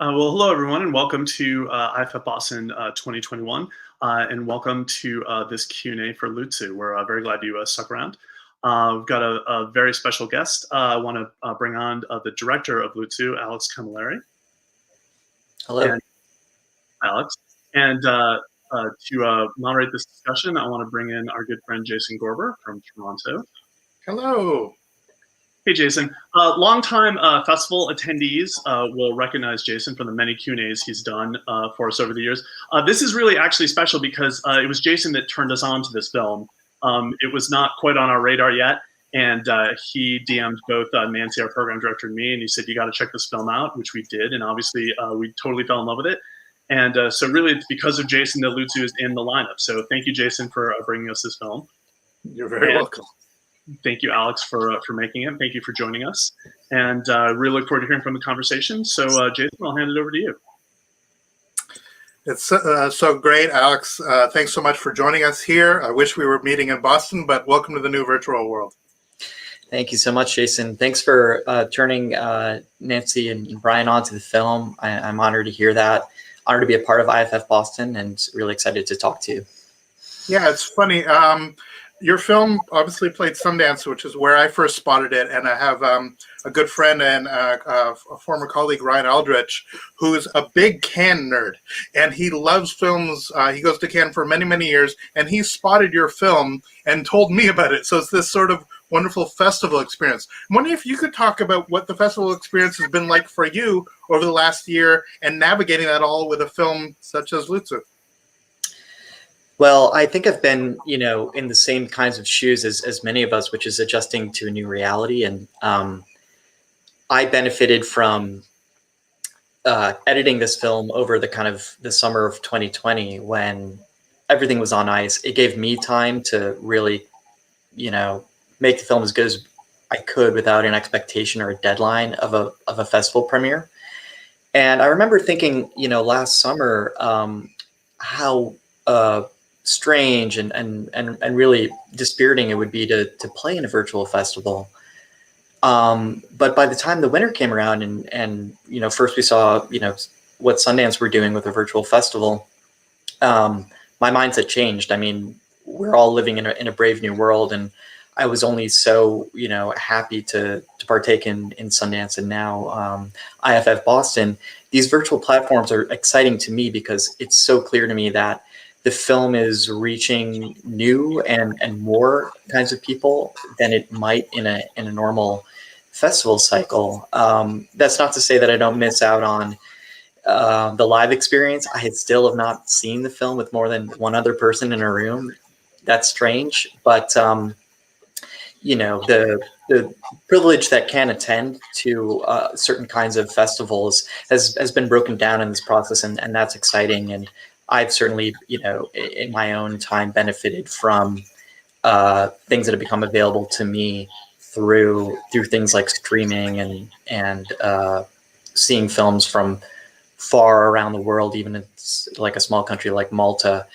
Well, hello everyone, and welcome to IFFBoston 2021, and welcome to this Q&A for LUZZU. We're very glad you stuck around. We've got a very special guest. I want to bring on the director of LUZZU, Alex Camilleri. Hello. And Alex. And to moderate this discussion, I want to bring in our good friend Jason Gorber from Toronto. Hello. Hey, Jason. Longtime festival attendees will recognize Jason from the many Q&As he's done for us over the years. This is really actually special because it was Jason that turned us on to this film. It was not quite on our radar yet, and he DM'd both Nancy, our program director, and me, and he said, you got to check this film out, which we did, and obviously we totally fell in love with it. And so really it's because of Jason that LUZZU is in the lineup. So thank you, Jason, for bringing us this film. You're very welcome. Thank you, Alex, for making it. Thank you for joining us. And really look forward to hearing from the conversation. So, Jason, I'll hand it over to you. It's so great, Alex. Thanks so much for joining us here. I wish we were meeting in Boston, but welcome to the new virtual world. Thank you so much, Jason. Thanks for turning Nancy and Brian onto the film. I'm honored to hear that. Honored to be a part of IFFBoston and really excited to talk to you. Yeah, it's funny. Your film obviously played Sundance, which is where I first spotted it, and I have a good friend and a former colleague, Ryan Aldrich, who's a big Cannes nerd, and he loves films. He goes to Cannes for many, many years, and he spotted your film and told me about it. So it's this sort of wonderful festival experience. I'm wondering if you could talk about what the festival experience has been like for you over the last year and navigating that all with a film such as LUZZU. Well, I think I've been, in the same kinds of shoes as many of us, which is adjusting to a new reality. And I benefited from editing this film over the summer of 2020 when everything was on ice. It gave me time to really, make the film as good as I could without an expectation or a deadline of a festival premiere. And I remember thinking, last summer, how strange and really dispiriting it would be to play in a virtual festival. But by the time the winter came around and first we saw, what Sundance were doing with a virtual festival, my mindset changed. I mean, we're all living in a brave new world, and I was only so, happy to partake in Sundance and now IFFBoston. These virtual platforms are exciting to me because it's so clear to me that the film is reaching new and more kinds of people than it might in a normal festival cycle. That's not to say that I don't miss out on the live experience. I still have not seen the film with more than one other person in a room. That's strange, but the privilege that can attend to certain kinds of festivals has been broken down in this process, and that's exciting. And I've certainly, in my own time benefited from things that have become available to me through things like streaming and seeing films from far around the world, even in like a small country like Malta,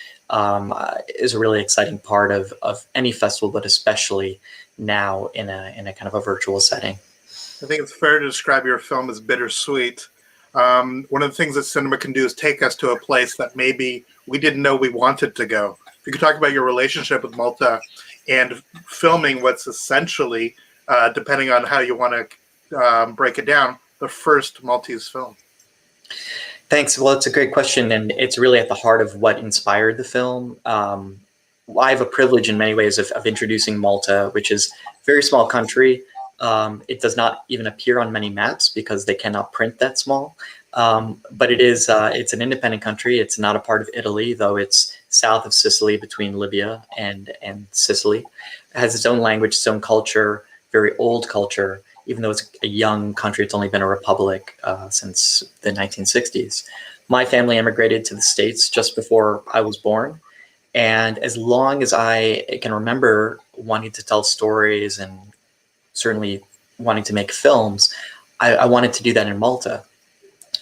is a really exciting part of any festival, but especially now in a kind of a virtual setting. I think it's fair to describe your film as bittersweet. One of the things that cinema can do is take us to a place that maybe we didn't know we wanted to go. If you could talk about your relationship with Malta and filming what's essentially, depending on how you want to break it down, the first Maltese film. Thanks. Well, it's a great question, and it's really at the heart of what inspired the film. I have a privilege in many ways of introducing Malta, which is a very small country. It does not even appear on many maps because they cannot print that small. But it's an independent country. It's not a part of Italy, though it's south of Sicily between Libya and Sicily. It has its own language, its own culture, very old culture. Even though it's a young country, it's only been a republic since the 1960s. My family immigrated to the States just before I was born. And as long as I can remember wanting to tell stories and certainly wanting to make films, I wanted to do that in Malta.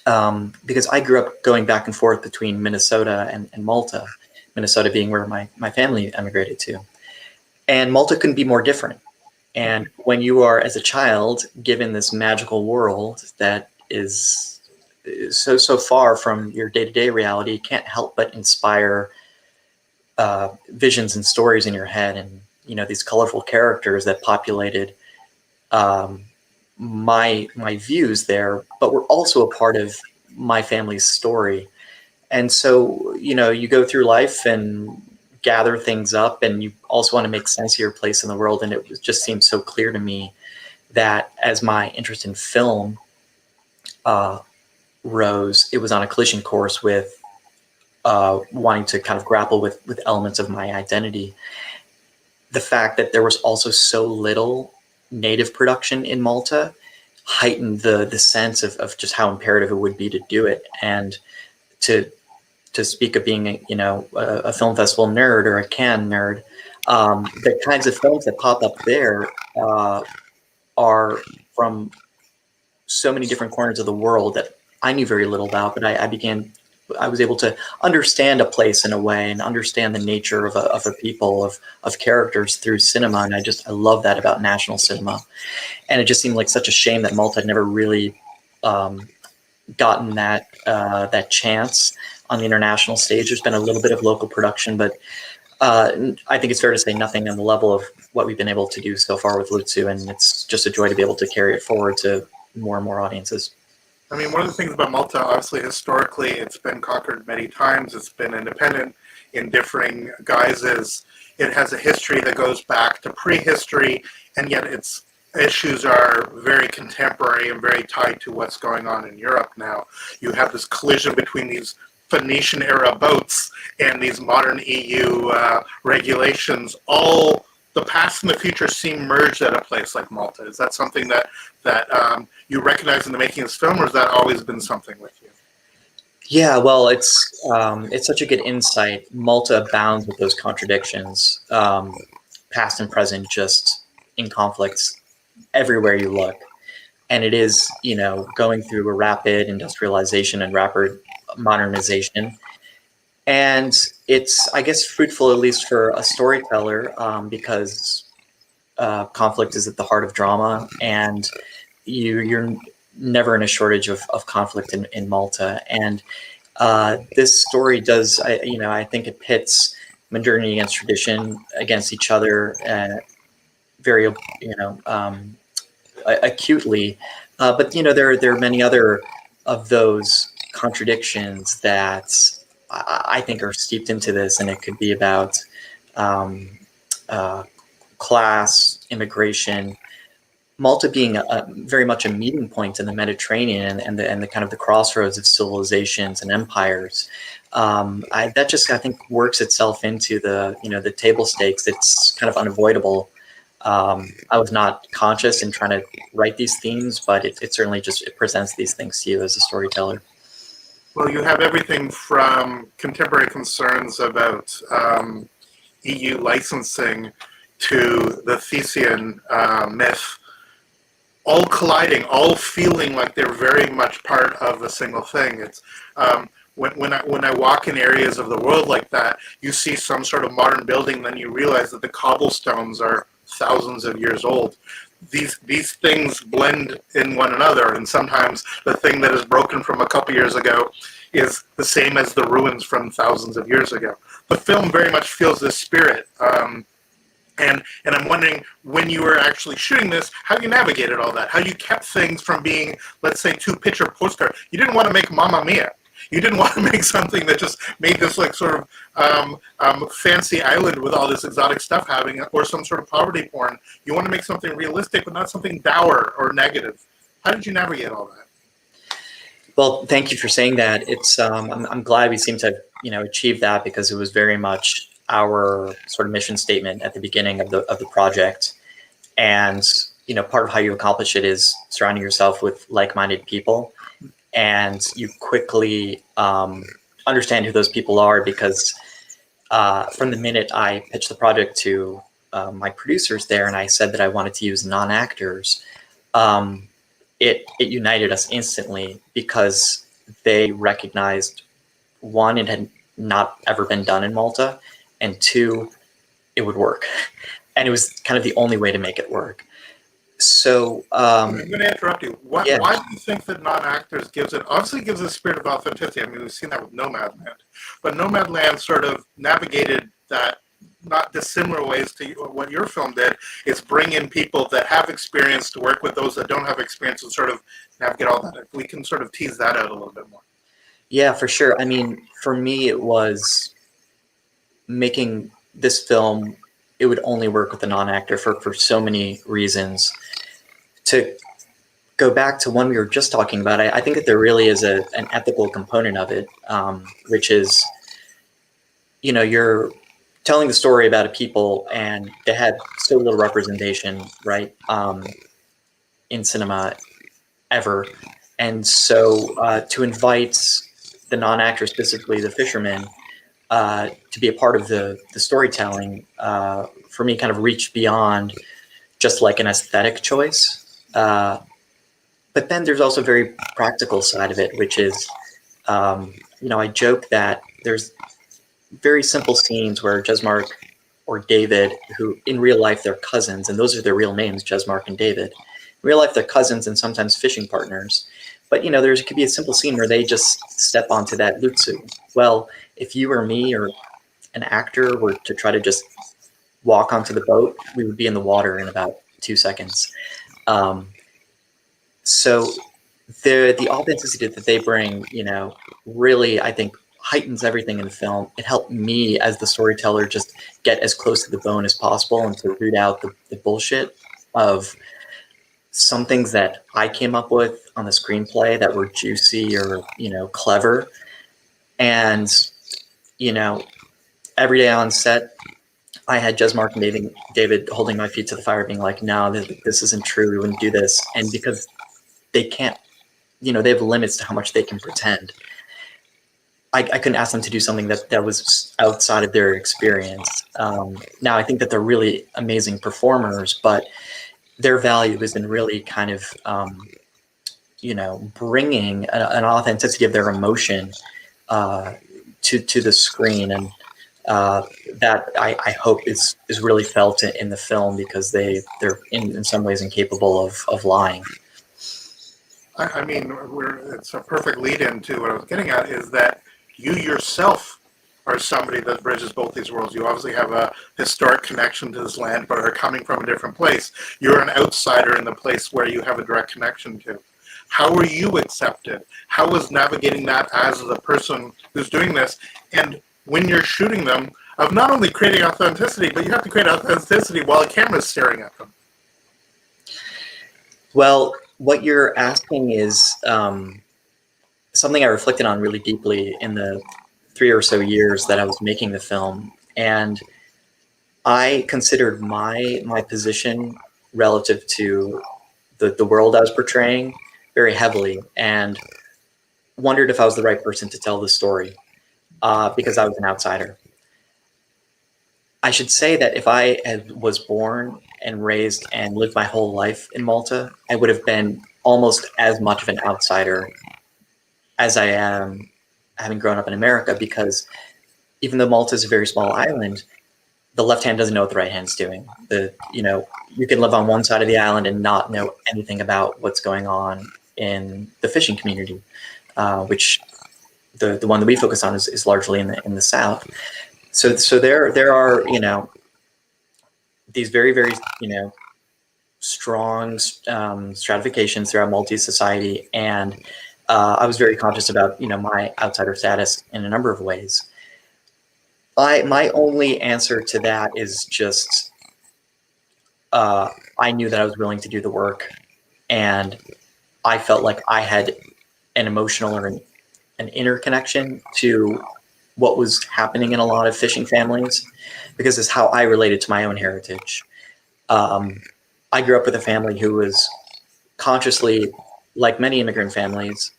Because I grew up going back and forth between Minnesota and Malta, Minnesota being where my family emigrated to. And Malta couldn't be more different. And when you are, as a child, given this magical world that is so far from your day-to-day reality, it can't help but inspire visions and stories in your head, and these colorful characters that populated my views there, but were also a part of my family's story. And so you go through life and gather things up, and you also want to make sense of your place in the world. And just seemed so clear to me that as my interest in film rose, it was on a collision course with wanting to kind of grapple with elements of my identity. The fact that there was also so little native production in Malta heightened the sense of just how imperative it would be to do it. And to speak of being a film festival nerd or a Cannes nerd, the kinds of films that pop up there are from so many different corners of the world that I knew very little about, but I was able to understand a place in a way, and understand the nature of a people, of characters through cinema. And I love that about national cinema. And it just seemed like such a shame that Malta had never really gotten that chance on the international stage. There's been a little bit of local production, but I think it's fair to say nothing on the level of what we've been able to do so far with LUZZU, and it's just a joy to be able to carry it forward to more and more audiences. I mean, one of the things about Malta, obviously, historically, it's been conquered many times. It's been independent in differing guises. It has a history that goes back to prehistory, and yet its issues are very contemporary and very tied to what's going on in Europe now. You have this collision between these Phoenician-era boats and these modern EU regulations. All the past and the future seem merged at a place like Malta. Is that something that you recognize in the making of this film, or has that always been something with you? Yeah, well, it's such a good insight. Malta abounds with those contradictions, past and present, just in conflicts everywhere you look. And it is, going through a rapid industrialization and rapid modernization. And it's, I guess, fruitful, at least for a storyteller, because conflict is at the heart of drama, and you're never in a shortage of conflict in Malta. And this story does, I think it pits modernity against tradition against each other very, acutely. But there are many other of those contradictions that I think are steeped into this, and it could be about class, immigration, Malta being very much a meeting point in the Mediterranean and the kind of the crossroads of civilizations and empires. That just, I think, works itself into the table stakes. It's kind of unavoidable. I was not conscious in trying to write these themes, but it certainly just presents these things to you as a storyteller. Well, you have everything from contemporary concerns about EU licensing to the Thesean myth, all colliding, all feeling like they're very much part of a single thing. It's when I walk in areas of the world like that, you see some sort of modern building, then you realize that the cobblestones are thousands of years old. These things blend in one another, and sometimes the thing that is broken from a couple years ago is the same as the ruins from thousands of years ago. The film very much feels this spirit. And I'm wondering, when you were actually shooting this, how you navigated all that, how you kept things from being, let's say, two-picture postcard. You didn't want to make Mamma Mia. You didn't want to make something that just made this like sort of fancy island with all this exotic stuff having it, or some sort of poverty porn. You want to make something realistic, but not something dour or negative. How did you navigate all that? Well, thank you for saying that. It's I'm glad we seem to have achieved that, because it was very much our sort of mission statement at the beginning of the project. And part of how you accomplish it is surrounding yourself with like-minded people, and you quickly understand who those people are, because from the minute I pitched the project to my producers there, and I said that I wanted to use non-actors, it united us instantly, because they recognized, one, it had not ever been done in Malta, and two, it would work. And it was kind of the only way to make it work. So I'm going to interrupt you. yeah. Why do you think that non-actors obviously gives a spirit of authenticity? I mean, we've seen that with Nomadland, but Nomadland sort of navigated that not dissimilar ways to what your film did. It's bring in people that have experience to work with those that don't have experience and sort of navigate all that. If we can sort of tease that out a little bit more. Yeah, for sure. I mean, for me, it was making this film, it would only work with a non-actor for so many reasons. To go back to one we were just talking about, I think that there really is an ethical component of it, which is, you know, you're telling the story about a people and they had so little representation, right, in cinema ever. And so to invite the non-actor, specifically the fisherman, to be a part of the storytelling, for me, kind of reached beyond just like an aesthetic choice. But then there's also a very practical side of it, which is, you know, I joke that there's very simple scenes where Jesmark or David, who in real life they're cousins, and those are their real names, Jesmark and David. In real life they're cousins and sometimes fishing partners. But, you know, there could be a simple scene where they just step onto that LUZZU. Well, if you or me or an actor were to try to just walk onto the boat, we would be in the water in about 2 seconds. So the authenticity that they bring, you know, really, I think, heightens everything in the film. It helped me as the storyteller just get as close to the bone as possible and to root out the bullshit of some things that I came up with on the screenplay that were juicy or, you know, clever. And, you know, every day on set, I had Jesmark and David holding my feet to the fire, being like, no, this isn't true. We wouldn't do this. And because they can't, you know, they have limits to how much they can pretend. I couldn't ask them to do something that was outside of their experience. Now, I think that they're really amazing performers, but their value is in really kind of, you know, bringing an authenticity of their emotion to the screen. And that I hope is really felt in the film, because they're in some ways incapable of lying. I mean, it's a perfect lead into what I was getting at, is that you yourself are somebody that bridges both these worlds. You obviously have a historic connection to this land, but are coming from a different place. You're an outsider in the place where you have a direct connection to. How are you accepted? How was navigating that as the person who's doing this? And when you're shooting them, of not only creating authenticity, but you have to create authenticity while a camera's staring at them. Well, what you're asking is something I reflected on really deeply in the 3 or so years that I was making the film. And I considered my position relative to the world I was portraying very heavily, and wondered if I was the right person to tell the story, because I was an outsider. I should say that if I was born and raised and lived my whole life in Malta, I would have been almost as much of an outsider as I am having grown up in America, because even though Malta is a very small island, the left hand doesn't know what the right hand's doing. You know, you can live on one side of the island and not know anything about what's going on in the fishing community, which the one that we focus on is largely in the South. So there are, you know, these very, very, you know, strong stratifications throughout Maltese society, and I was very conscious about, you know, my outsider status in a number of ways. My only answer to that is just I knew that I was willing to do the work, and I felt like I had an emotional or an inner connection to what was happening in a lot of fishing families, because it's how I related to my own heritage. I grew up with a family who was consciously, like many immigrant families,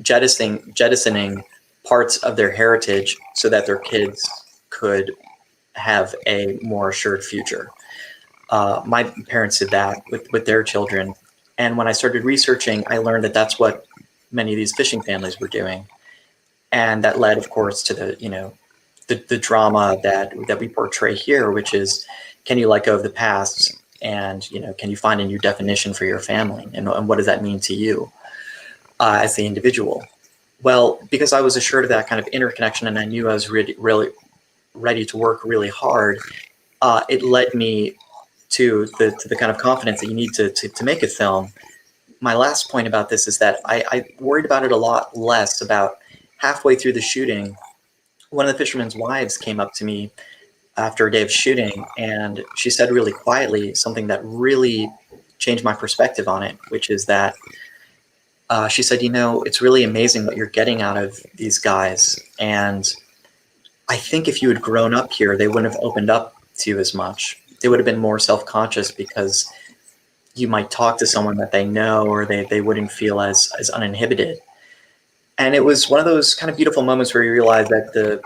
jettisoning parts of their heritage so that their kids could have a more assured future. My parents did that with their children. And when I started researching, I learned that that's what many of these fishing families were doing. And that led, of course, to the, you know, the drama that we portray here, which is, can you let go of the past and can you find a new definition for your family, and what does that mean to you as the individual? Well, because I was assured of that kind of interconnection, and I knew I was really ready to work really hard, it led me to the kind of confidence that you need to make a film. My last point about this is that I worried about it a lot less. About halfway through the shooting, one of the fishermen's wives came up to me after a day of shooting, and she said really quietly something that really changed my perspective on it, which is that she said, it's really amazing what you're getting out of these guys. And I think if you had grown up here, they wouldn't have opened up to you as much. They would have been more self-conscious because you might talk to someone that they know, or they wouldn't feel as uninhibited. And it was one of those kind of beautiful moments where you realize that the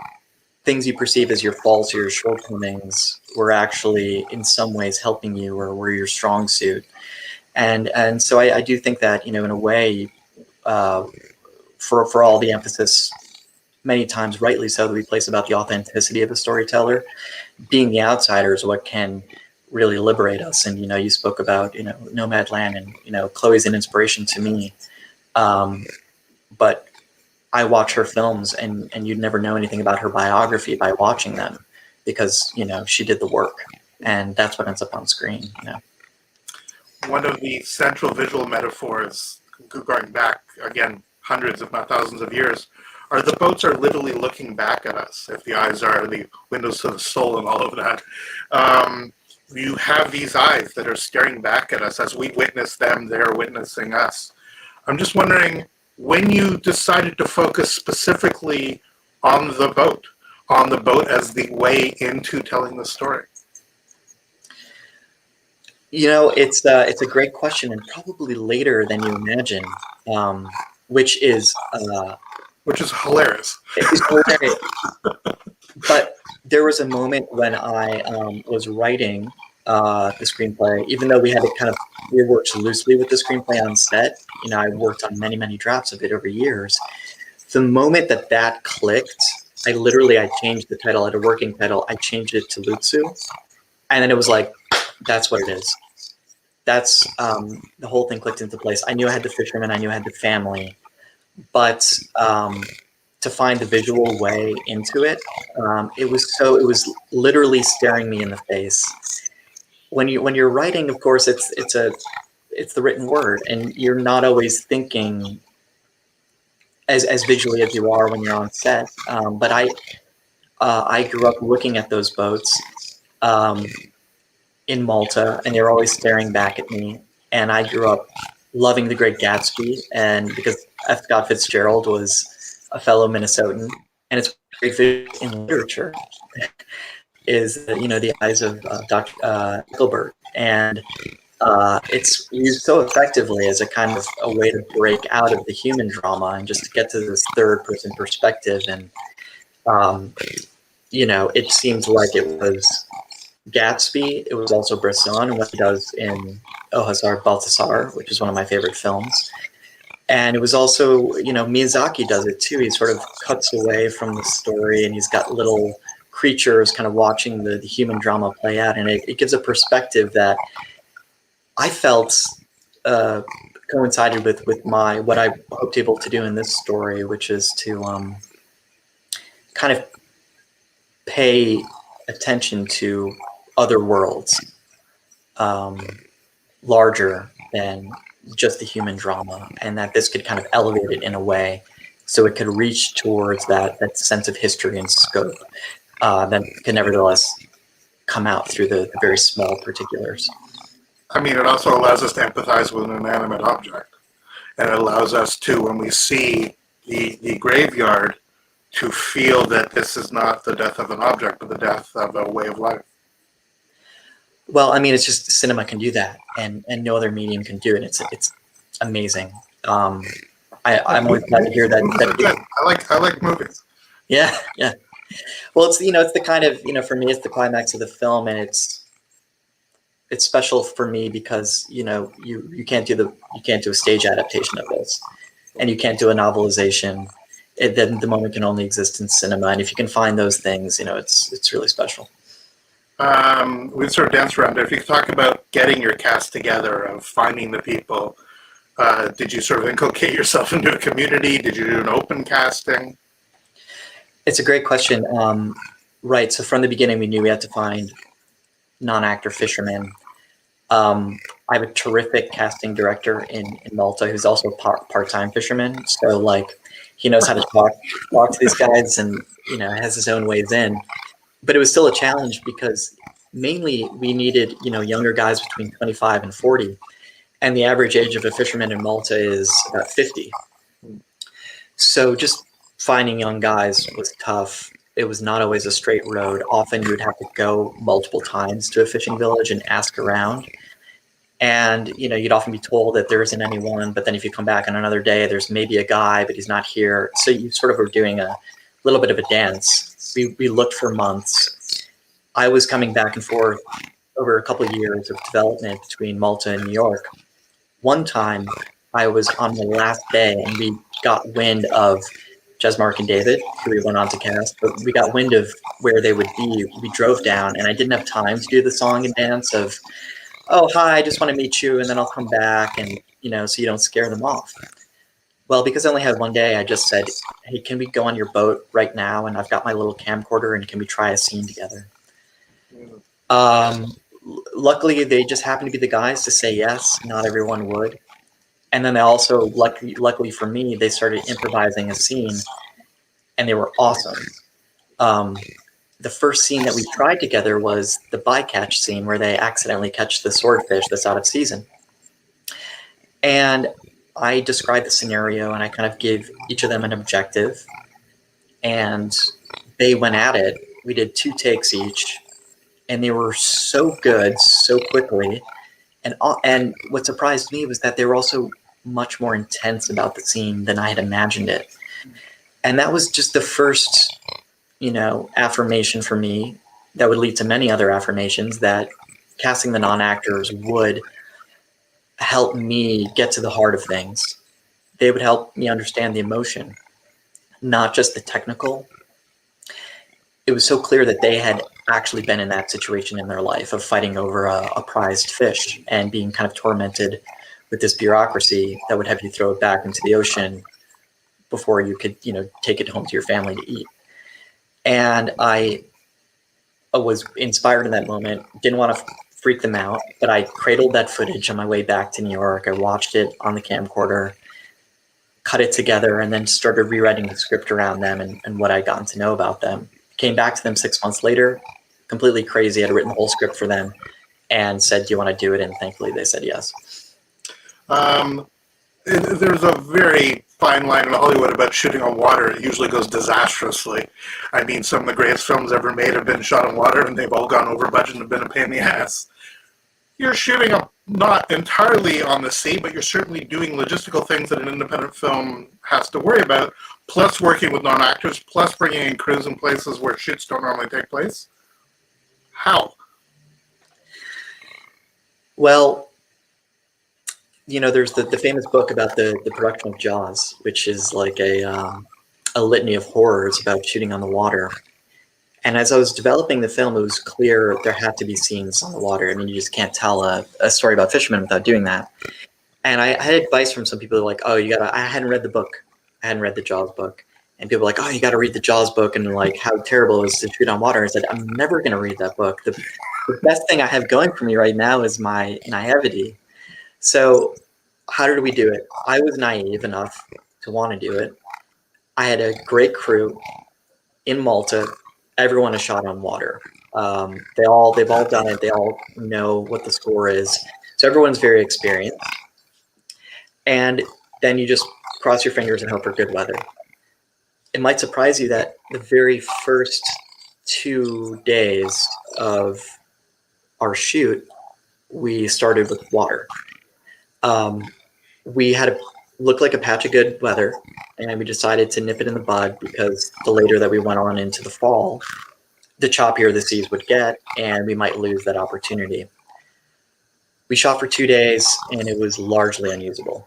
things you perceive as your faults or your shortcomings were actually in some ways helping you, or were your strong suit. And so I do think that, in a way, for all the emphasis, many times rightly so, that we place about the authenticity of a storyteller, being the outsider is what can really liberate us. And, you spoke about, Nomadland, and, Chloe's an inspiration to me. But I watch her films, and you'd never know anything about her biography by watching them, because, she did the work, and that's what ends up on screen. One of the central visual metaphors, going back, again, hundreds, if not thousands of years, are the boats are literally looking back at us. If the eyes are the windows to the soul and all of that, you have these eyes that are staring back at us. As we witness them, they're witnessing us. I'm just wondering, when you decided to focus specifically on the boat as the way into telling the story? It's a great question, and probably later than you imagine, which is hilarious. It's hilarious. But there was a moment when I was writing the screenplay, even though we worked loosely with the screenplay on set. I worked on many drafts of it over years. The moment that clicked, I changed the title. I had a working title. I changed it to LUZZU, and then it was like, that's what it is. That's the whole thing clicked into place. I knew I had the fisherman. I knew I had the family, but to find the visual way into it, it was literally staring me in the face. When you're writing, of course, it's the written word, and you're not always thinking as visually as you are when you're on set. But I grew up looking at those boats in Malta, and they were always staring back at me. And I grew up loving The Great Gatsby, and because F. Scott Fitzgerald was a fellow Minnesotan, and it's great in literature is the eyes of Dr. Gilbert, and it's used so effectively as a kind of a way to break out of the human drama and just to get to this third person perspective. And it seems like it was Gatsby. It was also Bresson, and what he does in Oh Hazard Balthazar, which is one of my favorite films. And it was also, Miyazaki does it too. He sort of cuts away from the story, and he's got little creatures kind of watching the human drama play out. And it gives a perspective that I felt coincided with what I hoped to be able to do in this story, which is to kind of pay attention to other worlds, larger than just the human drama, and that this could kind of elevate it in a way so it could reach towards that sense of history and scope that can nevertheless come out through the very small particulars. I mean, it also allows us to empathize with an inanimate object, and it allows us to, when we see the graveyard, to feel that this is not the death of an object, but the death of a way of life. Well, I mean, it's just cinema can do that, and no other medium can do it. It's amazing. I'm always glad to hear that. I like movies. Yeah. Well, it's it's the kind of for me, it's the climax of the film, and it's special for me because you can't do a stage adaptation of this, and you can't do a novelization. Then the moment can only exist in cinema, and if you can find those things, it's really special. we sort of danced around it. If you could talk about getting your cast together, of finding the people, did you sort of inculcate yourself into a community? Did you do an open casting? It's a great question. Right. So from the beginning, we knew we had to find non-actor fishermen. I have a terrific casting director in Malta who's also a part-time fisherman. So like he knows how to talk to these guys and, has his own ways in. But it was still a challenge because mainly we needed, younger guys between 25 and 40. And the average age of a fisherman in Malta is about 50. So just finding young guys was tough. It was not always a straight road. Often you would have to go multiple times to a fishing village and ask around. And, you'd often be told that there isn't anyone, but then if you come back on another day, there's maybe a guy, but he's not here. So you sort of were doing a little bit of a dance. We looked for months. I was coming back and forth over a couple of years of development between Malta and New York. One time I was on the last day and we got wind of Jesmark and David, who we went on to cast, but we got wind of where they would be. We drove down and I didn't have time to do the song and dance of, oh, hi, I just want to meet you, and then I'll come back, and, so you don't scare them off. Well, because I only had one day, I just said, hey, can we go on your boat right now? And I've got my little camcorder, and can we try a scene together? Luckily, they just happened to be the guys to say yes. Not everyone would. And then they also, luckily for me, they started improvising a scene, and they were awesome. The first scene that we tried together was the bycatch scene where they accidentally catch the swordfish that's out of season. And I described the scenario and I kind of gave each of them an objective and they went at it. We did 2 takes each and they were so good so quickly. And what surprised me was that they were also much more intense about the scene than I had imagined it. And that was just the first affirmation for me that would lead to many other affirmations that casting the non-actors would help me get to the heart of things. They would help me understand the emotion, not just the technical. It was so clear that they had actually been in that situation in their life of fighting over a prized fish and being kind of tormented with this bureaucracy that would have you throw it back into the ocean before you could, take it home to your family to eat. And I was inspired in that moment, didn't want to freak them out, but I cradled that footage on my way back to New York. I watched it on the camcorder, cut it together, and then started rewriting the script around them and what I'd gotten to know about them. Came back to them 6 months later, completely crazy. I'd written the whole script for them and said, do you want to do it? And thankfully they said yes. There's a very fine line in Hollywood about shooting on water. It usually goes disastrously. I mean, some of the greatest films ever made have been shot on water, and they've all gone over budget and have been a pain in the ass. You're shooting not entirely on the sea, but you're certainly doing logistical things that an independent film has to worry about, plus working with non-actors, plus bringing in crews in places where shoots don't normally take place. How? Well, there's the famous book about the production of Jaws, which is like a litany of horrors about shooting on the water. And as I was developing the film, it was clear there had to be scenes on the water. I mean, you just can't tell a story about fishermen without doing that. And I had advice from some people who were like, oh, I hadn't read the book. I hadn't read the Jaws book. And people were like, oh, you got to read the Jaws book and like how terrible it is to shoot on water. I said, I'm never going to read that book. The best thing I have going for me right now is my naivety. So how did we do it? I was naive enough to want to do it. I had a great crew in Malta. Everyone is shot on water. They've all done it. They all know what the score is. So everyone's very experienced. And then you just cross your fingers and hope for good weather. It might surprise you that the very first 2 days of our shoot, we started with water. We had looked like a patch of good weather, and we decided to nip it in the bud because the later that we went on into the fall, the choppier the seas would get, and we might lose that opportunity. We shot for 2 days, and it was largely unusable.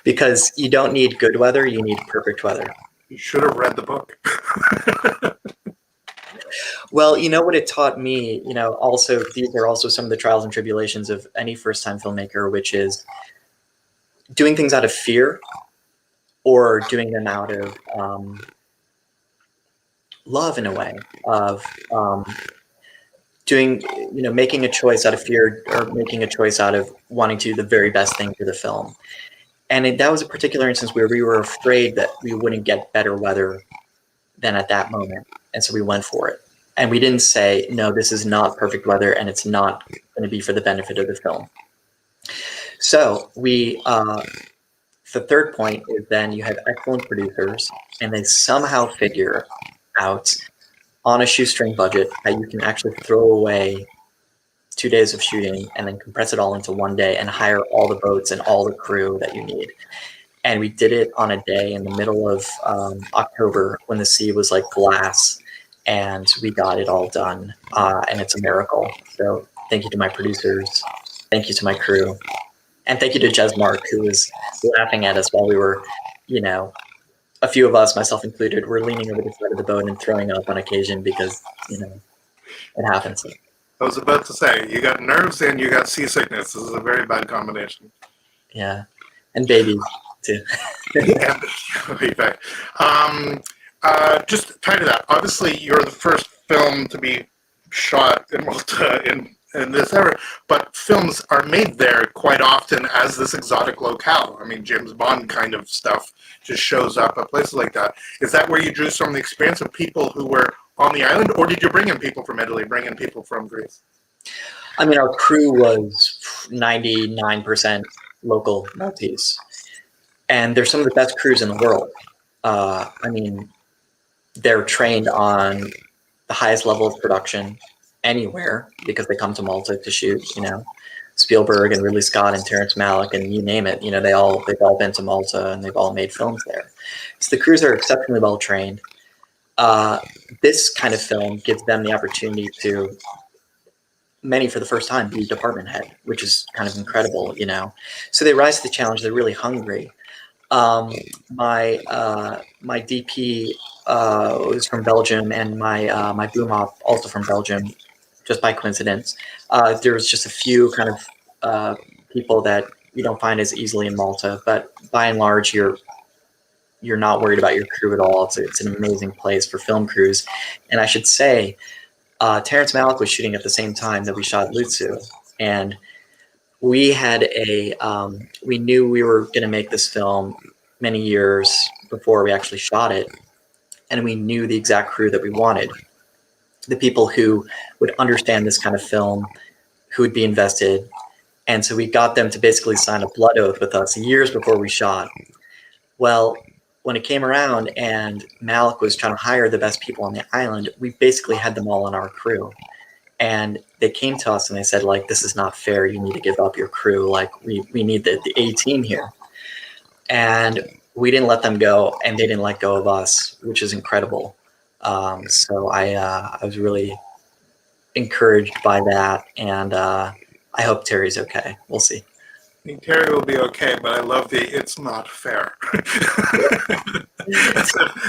Because you don't need good weather, you need perfect weather. You should have read the book. Well, you know what it taught me, also these are also some of the trials and tribulations of any first-time filmmaker, which is doing things out of fear or doing them out of love in a way of doing, making a choice out of fear or making a choice out of wanting to do the very best thing for the film. And that was a particular instance where we were afraid that we wouldn't get better weather than at that moment. And so we went for it. And we didn't say, no, this is not perfect weather and it's not going to be for the benefit of the film. So the third point is then you have excellent producers and they somehow figure out on a shoestring budget how you can actually throw away 2 days of shooting and then compress it all into one day and hire all the boats and all the crew that you need. And we did it on a day in the middle of October when the sea was like glass, and we got it all done. And it's a miracle. So thank you to my producers. Thank you to my crew. And thank you to Jez Mark, who was laughing at us while we were, a few of us, myself included, were leaning over the side of the boat and throwing up on occasion because, it happens. I was about to say, you got nerves and you got seasickness. This is a very bad combination. Yeah. And babies, too. Yeah, just tied to that, obviously you're the first film to be shot in Malta in this era, but films are made there quite often as this exotic locale. I mean, James Bond kind of stuff just shows up at places like that. Is that where you drew some of the experience of people who were on the island, or did you bring in people from Italy, bring in people from Greece? I mean, our crew was 99% local Maltese. And they're some of the best crews in the world. I mean, they're trained on the highest level of production anywhere because they come to Malta to shoot, Spielberg and Ridley Scott and Terrence Malick and you name it. They've all been to Malta and they've all made films there. So the crews are exceptionally well trained. This kind of film gives them the opportunity to, many for the first time, be department head, which is kind of incredible, So they rise to the challenge. They're really hungry. My DP was from Belgium, and my boom op also from Belgium, just by coincidence. There was just a few kind of people that you don't find as easily in Malta, but by and large, you're not worried about your crew at all. It's an amazing place for film crews, and I should say, Terrence Malick was shooting at the same time that we shot LUZZU, and we had we knew we were going to make this film many years before we actually shot it. And we knew the exact crew that we wanted, the people who would understand this kind of film, who would be invested. And so we got them to basically sign a blood oath with us years before we shot. Well, when it came around and Malick was trying to hire the best people on the island, we basically had them all on our crew. And they came to us and they said, this is not fair. You need to give up your crew. We need the A team here. And we didn't let them go, and they didn't let go of us, which is incredible. So I was really encouraged by that, and I hope Terry's okay. We'll see. I think Terry will be okay, but I love it's not fair.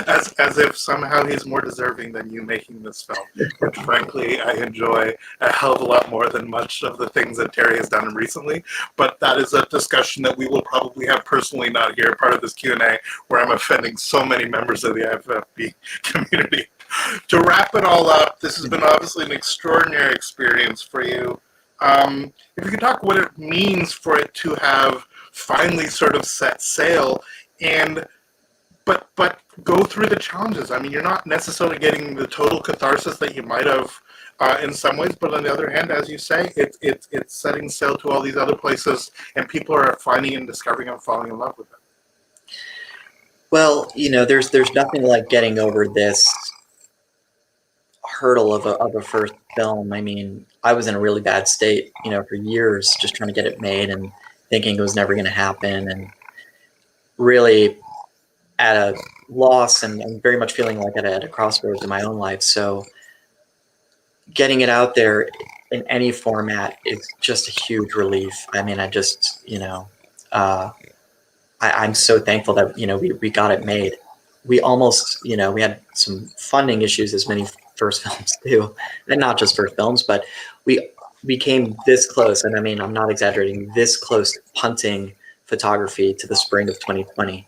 as if somehow he's more deserving than you making this film, which frankly I enjoy a hell of a lot more than much of the things that Terry has done recently. But that is a discussion that we will probably have personally, not here, part of this Q&A, where I'm offending so many members of the IFFB community. To wrap it all up, this has been obviously an extraordinary experience for you. If you could talk what it means for it to have finally sort of set sail, but go through the challenges. I mean, you're not necessarily getting the total catharsis that you might have in some ways, but on the other hand, as you say, it's setting sail to all these other places, and people are finding and discovering and falling in love with it. Well, there's nothing like getting over this hurdle of a first film. I mean, I was in a really bad state, for years, just trying to get it made and thinking it was never going to happen, and really at a loss and very much feeling like at a crossroads in my own life. So getting it out there in any format is just a huge relief. I mean, I'm so thankful that, we got it made. We almost, we had some funding issues, as many first films too, and not just first films, but we came this close, and I mean, I'm not exaggerating, this close to punting photography to the spring of 2020.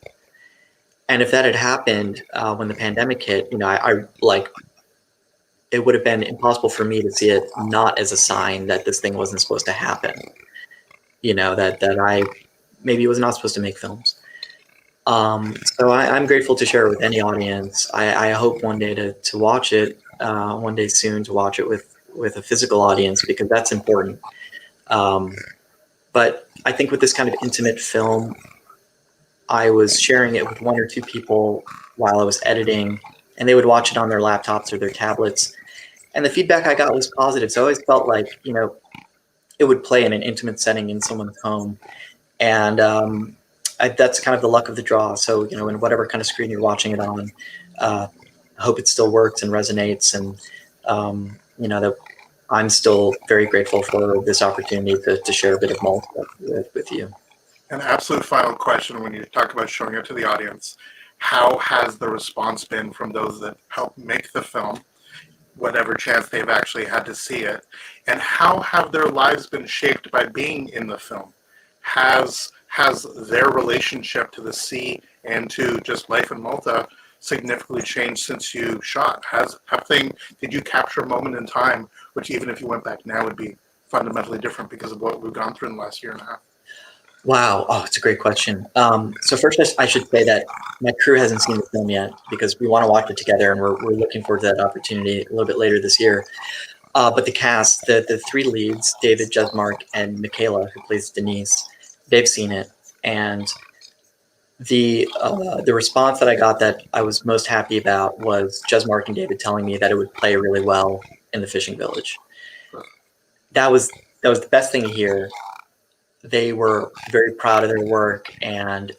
And if that had happened when the pandemic hit, I like, it would have been impossible for me to see it not as a sign that this thing wasn't supposed to happen. That I maybe was not supposed to make films. So I'm grateful to share it with any audience. I hope one day to watch it, one day soon to watch it with a physical audience, because that's important. But I think with this kind of intimate film, I was sharing it with one or two people while I was editing, and they would watch it on their laptops or their tablets. And the feedback I got was positive. So I always felt like, it would play in an intimate setting in someone's home. And that's kind of the luck of the draw. So, in whatever kind of screen you're watching it on, I hope it still works and resonates. And, that I'm still very grateful for this opportunity to share a bit of Malta with you. An absolute final question when you talk about showing it to the audience. How has the response been from those that helped make the film, whatever chance they've actually had to see it? And how have their lives been shaped by being in the film? Has their relationship to the sea and to just life in Malta significantly changed since you shot? Did you capture a moment in time which, even if you went back now, would be fundamentally different because of what we've gone through in the last year and a half? Wow. Oh, it's a great question. So first, I should say that my crew hasn't seen the film yet, because we want to watch it together, and we're looking forward to that opportunity a little bit later this year. But the cast, the three leads, David, Jesmark, and Michaela, who plays Denise, they've seen it. And the response that I got that I was most happy about was Jesmark and David telling me that it would play really well in the fishing village. That was the best thing to hear. They were very proud of their work, and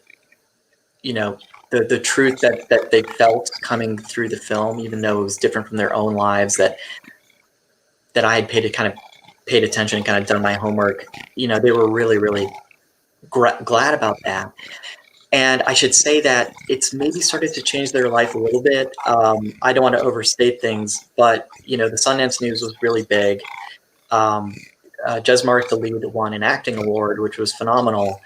the truth that they felt coming through the film, even though it was different from their own lives, that I had paid attention and kind of done my homework. They were really, really glad about that. And I should say that it's maybe started to change their life a little bit. I don't want to overstate things, but the Sundance News was really big. Jesmark, the lead, won an acting award, which was phenomenal.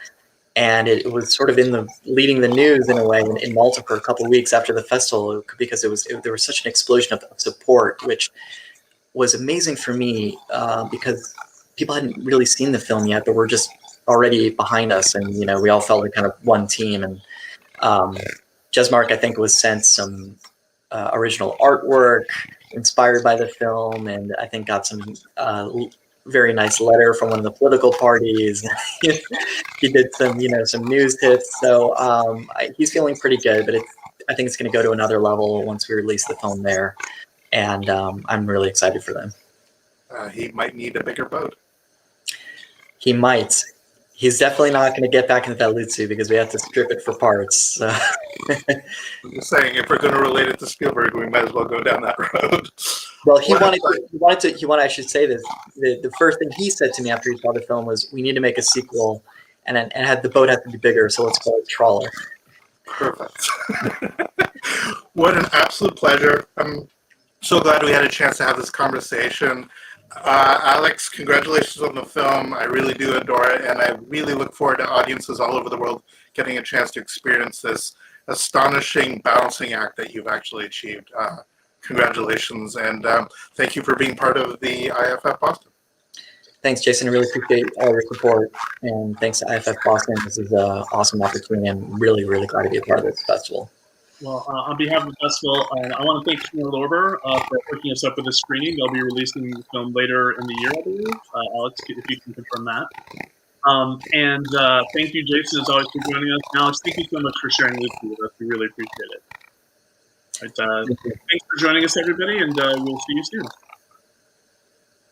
And it was sort of leading the news in a way in Malta for a couple of weeks after the festival, because there was such an explosion of support, which was amazing for me, because people hadn't really seen the film yet, but were just already behind us. And, we all felt like kind of one team. And Jesmark, I think, was sent some original artwork inspired by the film, and I think got some very nice letter from one of the political parties. He did some news hits. So he's feeling pretty good, but I think it's going to go to another level once we release the film there. And I'm really excited for them. He might need a bigger boat. He might. He's definitely not going to get back into that LUZZU, because we have to strip it for parts. So. I'm just saying, if we're going to relate it to Spielberg, we might as well go down that road. Well, he wanted. I should say this. The first thing he said to me after he saw the film was, "We need to make a sequel, and the boat has to be bigger. So let's call it Trawler." Perfect. What an absolute pleasure. I'm so glad we had a chance to have this conversation. Alex, congratulations on the film. I really do adore it, and I really look forward to audiences all over the world getting a chance to experience this astonishing balancing act that you've actually achieved. Congratulations, and thank you for being part of the IFFBoston. Thanks, Jason. I really appreciate all your support, and thanks to IFFBoston. This is an awesome opportunity. I'm really, really glad to be a part of this festival. Well, on behalf of the festival, I want to thank Jason Gorber for hooking us up with this screening. They'll be releasing the film later in the year, I believe. Alex, if you can confirm that. And thank you, Jason, as always, for joining us. Alex, thank you so much for sharing LUZZU with us. We really appreciate it. Right, thanks for joining us, everybody, and we'll see you soon.